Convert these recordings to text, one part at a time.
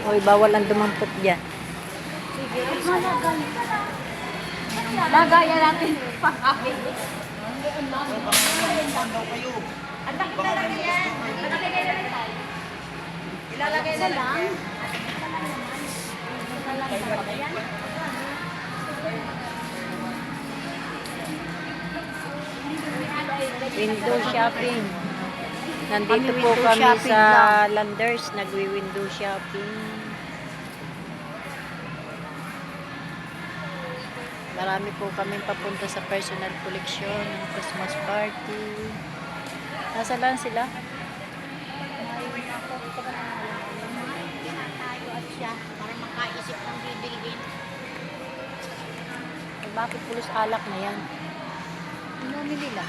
Hoy, bawal ang dumampot dyan. Sige. Lagaya natin pang-amin. Ang laki talaga yan. Ilalagay na lang tayo. Ilalagay na lang. Window shopping. Nandito po window kami shopping sa lang. Landers. Nagwi-window shopping. Marami po kami papunta sa personal collection ng Christmas party. Nasa lang sila? Tayo at siya para makaisip ng bibilhin. Eh, bakit pulos alak na yan? Inumin nila.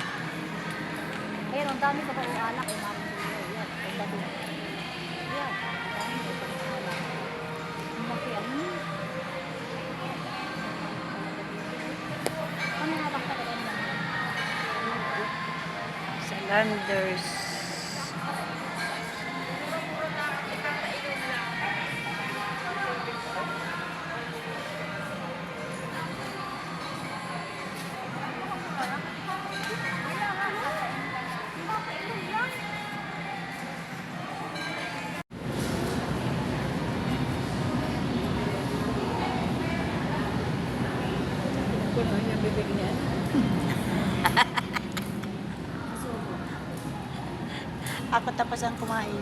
Ayun, ang dami ko pa alak. Yan, ang dami. Yan, ang dami ko pa alak. Ang laki yan. Ano nga ba talaga yan? Sa Landers. Ako tapos ang kumain.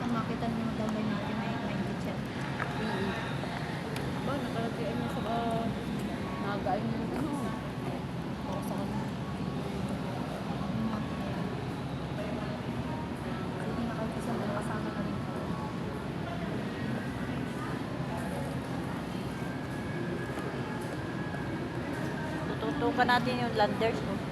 Ang makita niyo daw may teacher. Ba, nakalatian niya sa nagain niya ng ano. Para sa kanya. Hindi nakakita na kasama na rin. Tututukan natin yung Landers. Oh.